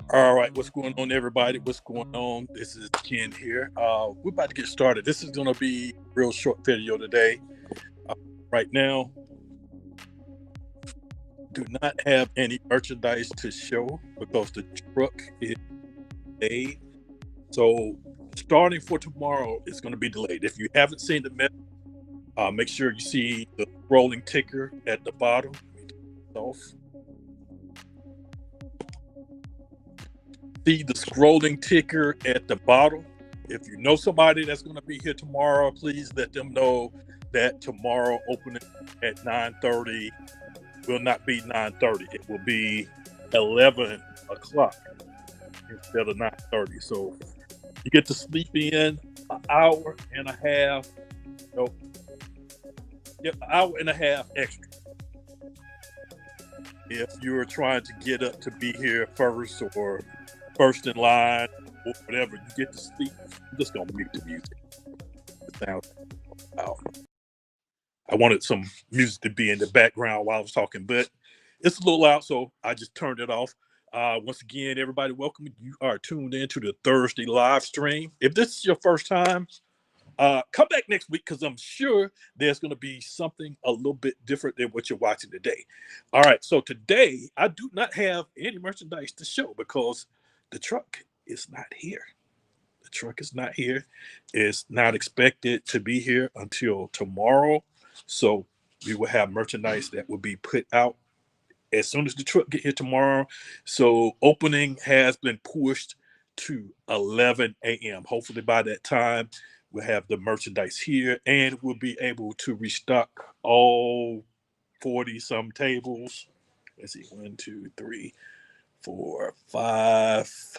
All right, what's going on, everybody? What's going on? This is Ken here. We're about to get started. This is going to be a real short video today. Uh, right now, do not have any merchandise to show because the truck is delayed. So, starting for tomorrow, it's going to be delayed. If you haven't seen the message, make sure you see the rolling ticker at the bottom. Off. See the scrolling ticker at the bottom. If you know somebody that's going to be here tomorrow, please let them know that tomorrow opening at 9:30 will not be 9:30. It will be 11 o'clock instead of 9:30. So you get to sleep in an hour and a half. No, yeah, an hour and a half extra. If you're trying to get up to be here first or first in line or whatever, you get to sleep. I'm just gonna mute the music. It sounds loud. I wanted some music to be in the background while I was talking, but it's a little loud, so I just turned it off. Once again, everybody, welcome. You are tuned into the Thursday live stream. If this is your first time, come back next week because I'm sure there's going to be something a little bit different than what you're watching today. All right, so today I do not have any merchandise to show because the truck is not here. The truck is not here. It's not expected to be here until tomorrow. So we will have merchandise that will be put out as soon as the truck get here tomorrow. So opening has been pushed to 11 a.m. Hopefully by that time we'll have the merchandise here and we'll be able to restock all 40 some tables. Let's see, 1, 2, 3, 4, 5,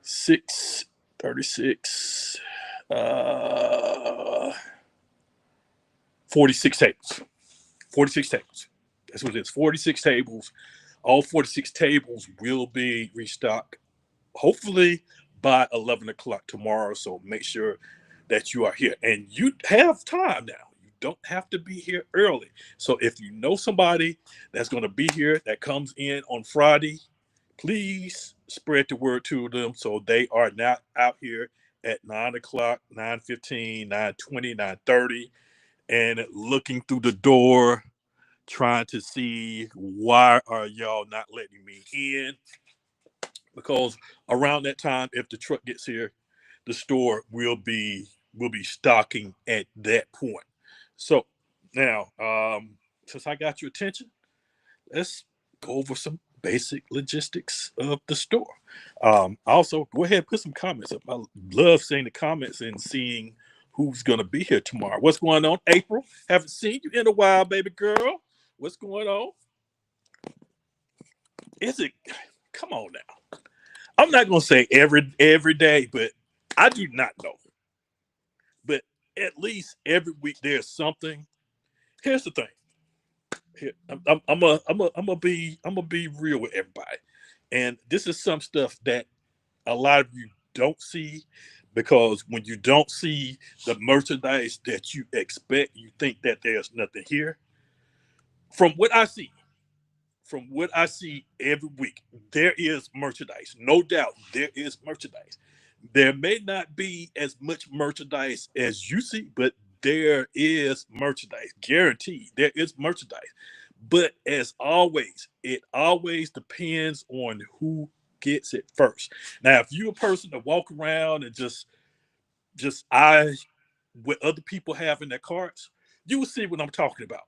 6, 36, 46 tables. 46 tables. That's what it is. 46 tables. All 46 tables will be restocked hopefully by 11 o'clock tomorrow. So make sure that you are here. And you have time now. You don't have to be here early. So if you know somebody that's going to be here that comes in on Friday, please spread the word to them so they are not out here at 9 o'clock, 9:15, 9:20, 9:30, and looking through the door trying to see why are y'all not letting me in, because around that time if the truck gets here the store will be stocking at that point. So now, since I got your attention, let's go over some basic logistics of the store. Also, go ahead and put some comments up. I love seeing the comments and seeing who's going to be here tomorrow. What's going on, April? Haven't seen you in a while, baby girl. What's going on? Is it? Come on now. I'm not going to say every day, but I do not know. But at least every week there's something. Here's the thing. Here, I'm gonna be real with everybody, and this is some stuff that a lot of you don't see because when you don't see the merchandise that you expect, you think that there's nothing here. From what I see, from what I see every week, there is merchandise. No doubt, there is merchandise. There may not be as much merchandise as you see, but there is merchandise. Guaranteed, there is merchandise. But as always, it always depends on who gets it first. Now, if you're a person that walk around and just eye what other people have in their carts, you will see what I'm talking about.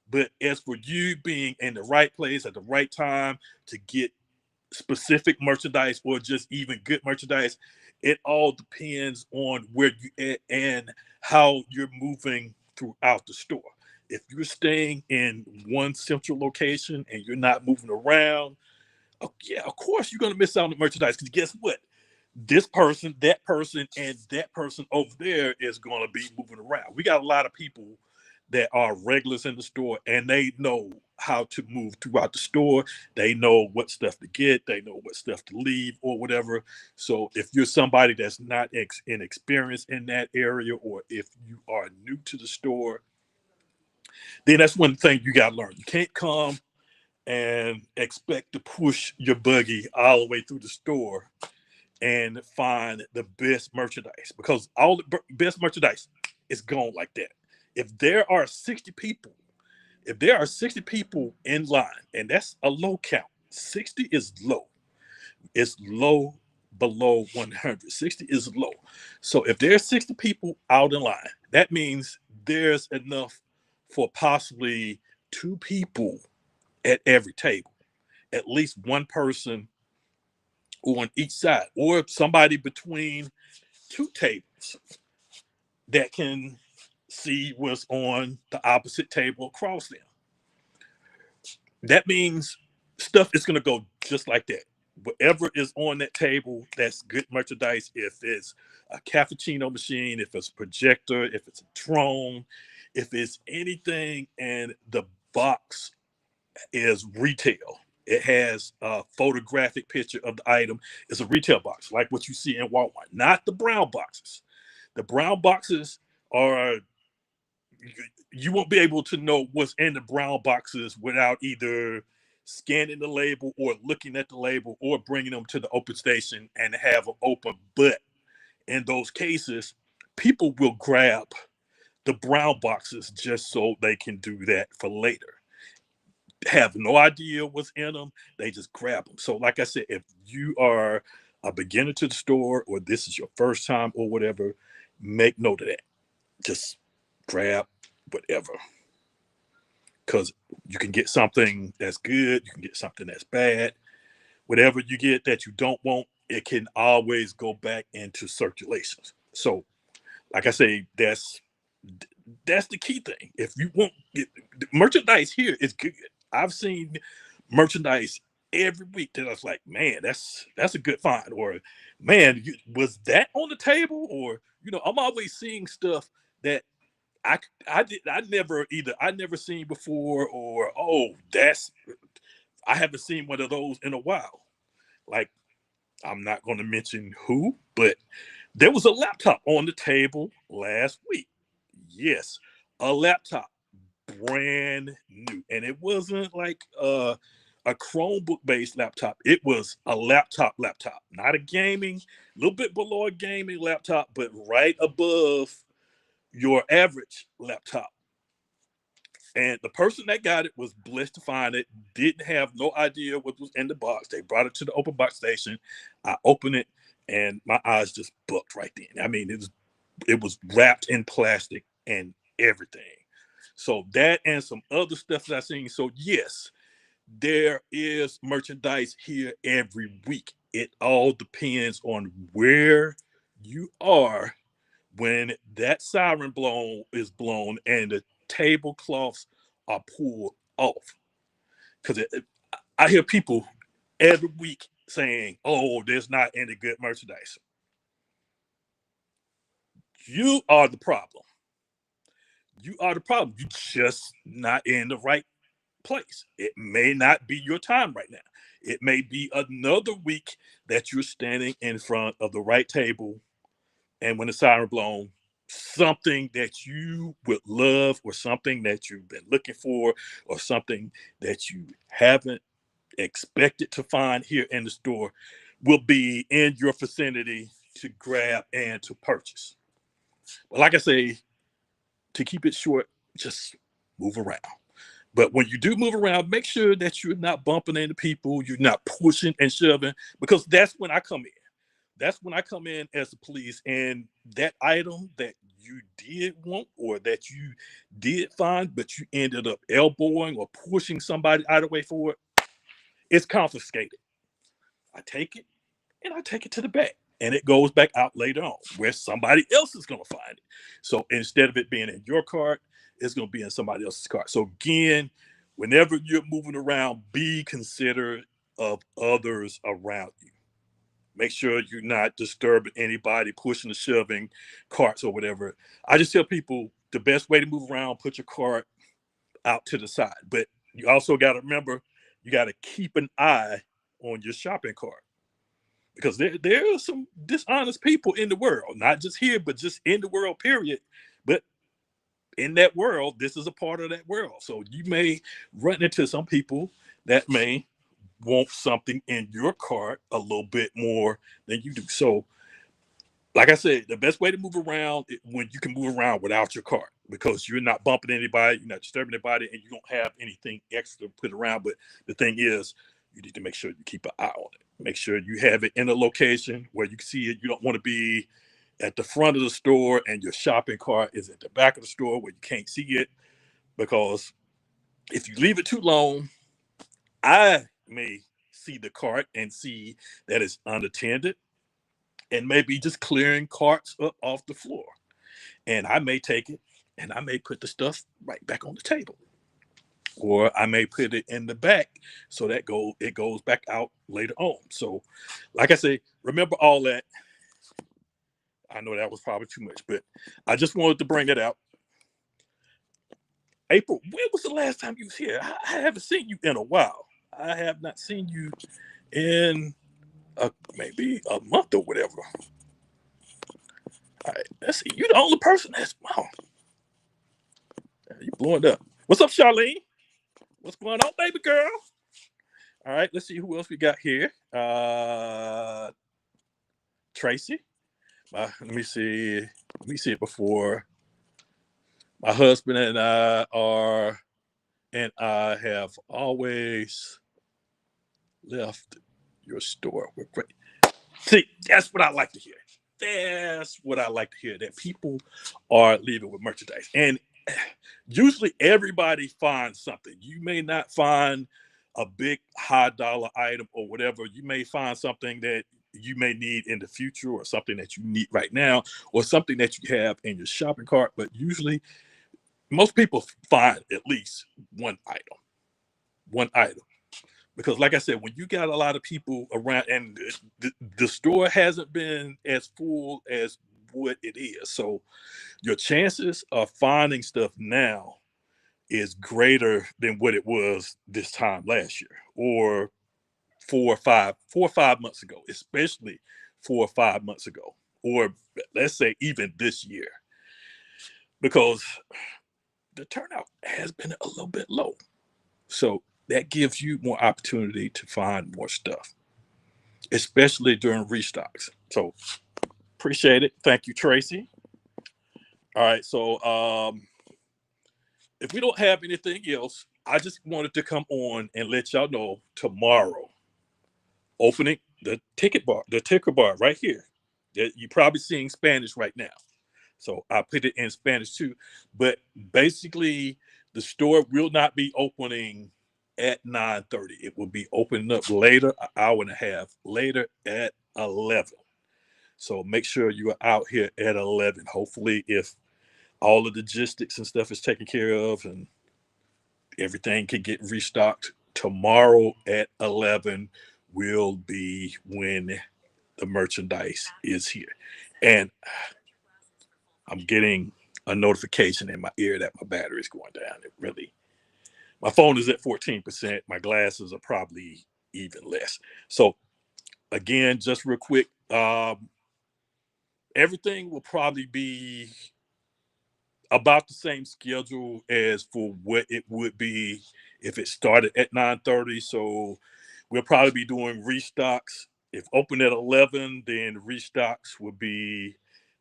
But as for you being in the right place at the right time to get specific merchandise or just even good merchandise, it all depends on where you at and how you're moving throughout the store. If you're staying in one central location and you're not moving around, oh, yeah, of course you're going to miss out on the merchandise because guess what? This person, and that person over there is going to be moving around. We got a lot of people that are regulars in the store and they know how to move throughout the store. They know what stuff to get. They know what stuff to leave or whatever. So if you're somebody that's not inexperienced in that area, or if you are new to the store, then that's one thing you got to learn. You can't come and expect to push your buggy all the way through the store and find the best merchandise, because all the best merchandise is gone like that. If there are 60 people, if there are 60 people in line, and that's a low count, 60 is low. It's low below 100. 60 is low. So if there's 60 people out in line, that means there's enough for possibly two people at every table, at least one person on each side, or somebody between two tables that can see what's on the opposite table across them. That means stuff is going to go just like that. Whatever is on that table, that's good merchandise. If it's a cappuccino machine, if it's a projector, if it's a drone, if it's anything, and the box is retail, it has a photographic picture of the item. It's a retail box, like what you see in Walmart, not the brown boxes. The brown boxes are, you won't be able to know what's in the brown boxes without either scanning the label or looking at the label or bringing them to the open station and have them open. But in those cases, people will grab the brown boxes just so they can do that for later. Have no idea what's in them, they just grab them. So like I said, if you are a beginner to the store, or this is your first time or whatever, make note of that. Just grab whatever, because you can get something that's good, you can get something that's bad. Whatever you get that you don't want, it can always go back into circulation. So like I say, that's the key thing. If you want merchandise, here is good. I've seen merchandise every week that I was like, man, that's a good find, or man, was that on the table, or I'm always seeing stuff that I never seen before, or I haven't seen one of those in a while. Like, I'm not going to mention who, but there was a laptop on the table last week. Yes, a laptop, brand new, and it wasn't like a Chromebook based laptop. It was a laptop, not a gaming, a little bit below a gaming laptop, but right above your average laptop. And the person that got it was blessed to find it, didn't have no idea what was in the box. They brought it to the open box station. I opened it and my eyes just bucked right then. I mean, it was wrapped in plastic and everything. So that and some other stuff that I've seen. So yes, there is merchandise here every week. It all depends on where you are when that siren is blown and the tablecloths are pulled off. Because I hear people every week saying, "Oh, there's not any good merchandise." You are the problem. You are the problem. You're just not in the right place. It may not be your time right now. It may be another week that you're standing in front of the right table, and when the siren blown, something that you would love, or something that you've been looking for, or something that you haven't expected to find here in the store will be in your vicinity to grab and to purchase. But like I say, to keep it short, just move around. But when you do move around, make sure that you're not bumping into people, you're not pushing and shoving, because that's when I come in. That's when I come in as the police, and that item that you did want, or that you did find, but you ended up elbowing or pushing somebody out of the way for it, it's confiscated. I take it and I take it to the back, and it goes back out later on where somebody else is going to find it. So instead of it being in your cart, it's going to be in somebody else's cart. So again, whenever you're moving around, be considerate of others around you. Make sure you're not disturbing anybody, pushing or shoving carts or whatever. I just tell people the best way to move around, put your cart out to the side. But you also got to remember, you got to keep an eye on your shopping cart, because there are some dishonest people in the world, not just here, but just in the world, period. But in that world, this is a part of that world. So you may run into some people that may want something in your cart a little bit more than you do. So, like I said, the best way to move around is when you can move around without your cart, because you're not bumping anybody, you're not disturbing anybody, and you don't have anything extra to put around. But the thing is, you need to make sure you keep an eye on it. Make sure you have it in a location where you can see it. You don't want to be at the front of the store and your shopping cart is at the back of the store where you can't see it. Because if you leave it too long, I may see the cart and see that it's unattended, and maybe just clearing carts up off the floor. And I may take it and I may put the stuff right back on the table. Or I may put it in the back so that it goes back out later on. So, like I say, remember all that. I know that was probably too much, but I just wanted to bring it out. April, when was the last time you was here? I haven't seen you in a while. I have not seen you in maybe a month or whatever. All right, let's see. You're the only person that's wow. You blowing up. What's up, Charlene? What's going on, baby girl? All right, let's see who else we got here. Tracy. Let me see. Let me see it before. My husband and I have always left your store with great. See, that's what I like to hear. That's what I like to hear. That people are leaving with merchandise, and usually everybody finds something. You may not find a big high dollar item or whatever. You may find something that you may need in the future, or something that you need right now, or something that you have in your shopping cart. But usually most people find at least one item. One item. Because like I said, when you got a lot of people around, and the store hasn't been as full as what it is. So your chances of finding stuff now is greater than what it was this time last year, or 4 or 5 months ago, especially 4 or 5 months ago, or let's say even this year, because the turnout has been a little bit low. So that gives you more opportunity to find more stuff, especially during restocks. So appreciate it. Thank you, Tracy. All right. So if we don't have anything else, I just wanted to come on and let y'all know tomorrow, opening the ticker bar right here. That you're probably seeing Spanish right now. So I put it in Spanish too. But basically, the store will not be opening at 9:30. It will be opening up later, an hour and a half later at 11. So make sure you are out here at 11. Hopefully, if all of the logistics and stuff is taken care of and everything can get restocked, tomorrow at 11 will be when the merchandise is here. And I'm getting a notification in my ear that my battery is going down. It really, my phone is at 14%. My glasses are probably even less. So again, just real quick, everything will probably be about the same schedule as for what it would be if it started at 9:30. So we'll probably be doing restocks. If open at 11, then restocks will be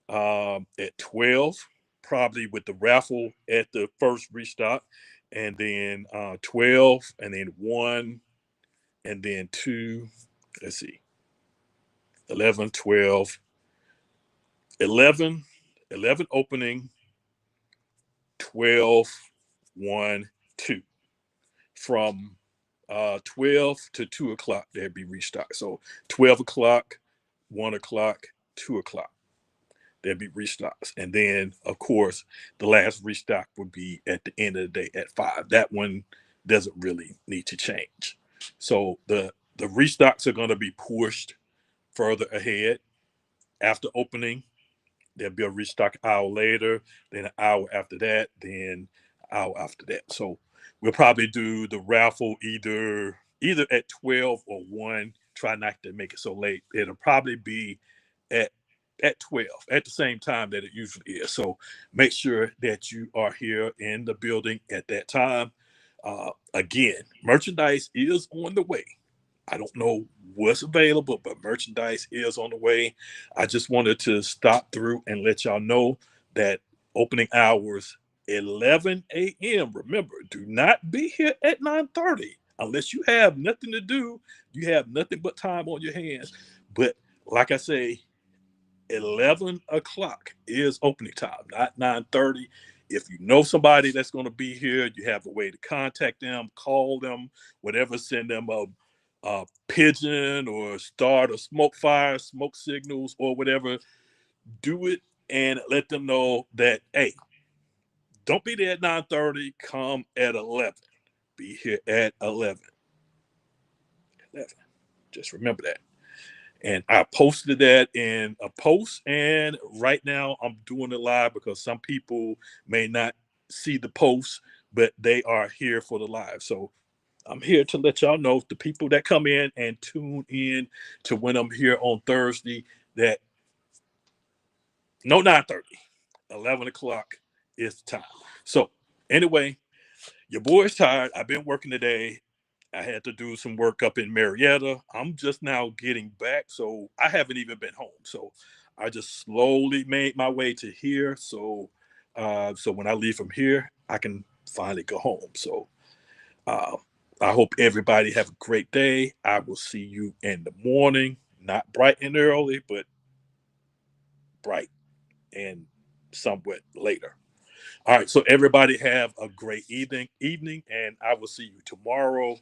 at 12, probably with the raffle at the first restock, and then 12, and then 1, and then 2. Let's see, 11, 12, 11, 11 opening, 12, 1, 2. From 12 to 2 o'clock, there'd be restock. So 12 o'clock, 1 o'clock, 2 o'clock, there'd be restocks. And then, of course, the last restock would be at the end of the day at 5. That one doesn't really need to change. So the restocks are going to be pushed further ahead after opening. There'll be a restock hour later, then an hour after that, then an hour after that. So We'll probably do the raffle either at 12 or 1. Try not to make it so late. It'll probably be at 12 at the same time that it usually is. So make sure that you are here in the building at that time. Again, merchandise is on the way. I don't know what's available, but merchandise is on the way. I just wanted to stop through and let y'all know that opening hours 11 a.m. Remember, do not be here at 9:30 unless you have nothing to do. You have nothing but time on your hands. But like I say, 11 o'clock is opening time, not 9:30. If you know somebody that's going to be here, you have a way to contact them, call them, whatever, send them a pigeon or start a smoke fire, smoke signals, or whatever. Do it and let them know that, hey, don't be there at 9:30. Come at 11. Be here at 11. 11. Just remember that. And I posted that in a post. And right now I'm doing it live because some people may not see the post, but they are here for the live. So I'm here to let y'all know, the people that come in and tune in to when I'm here on Thursday, that no 9:30, 11 o'clock is the time. So anyway, your boy's tired. I've been working today. I had to do some work up in Marietta. I'm just now getting back, so I haven't even been home. So I just slowly made my way to here. So when I leave from here, I can finally go home. So uh, I hope everybody have a great day. I will see you in the morning, not bright and early, but bright and somewhat later. All right, so everybody have a great evening, and I will see you tomorrow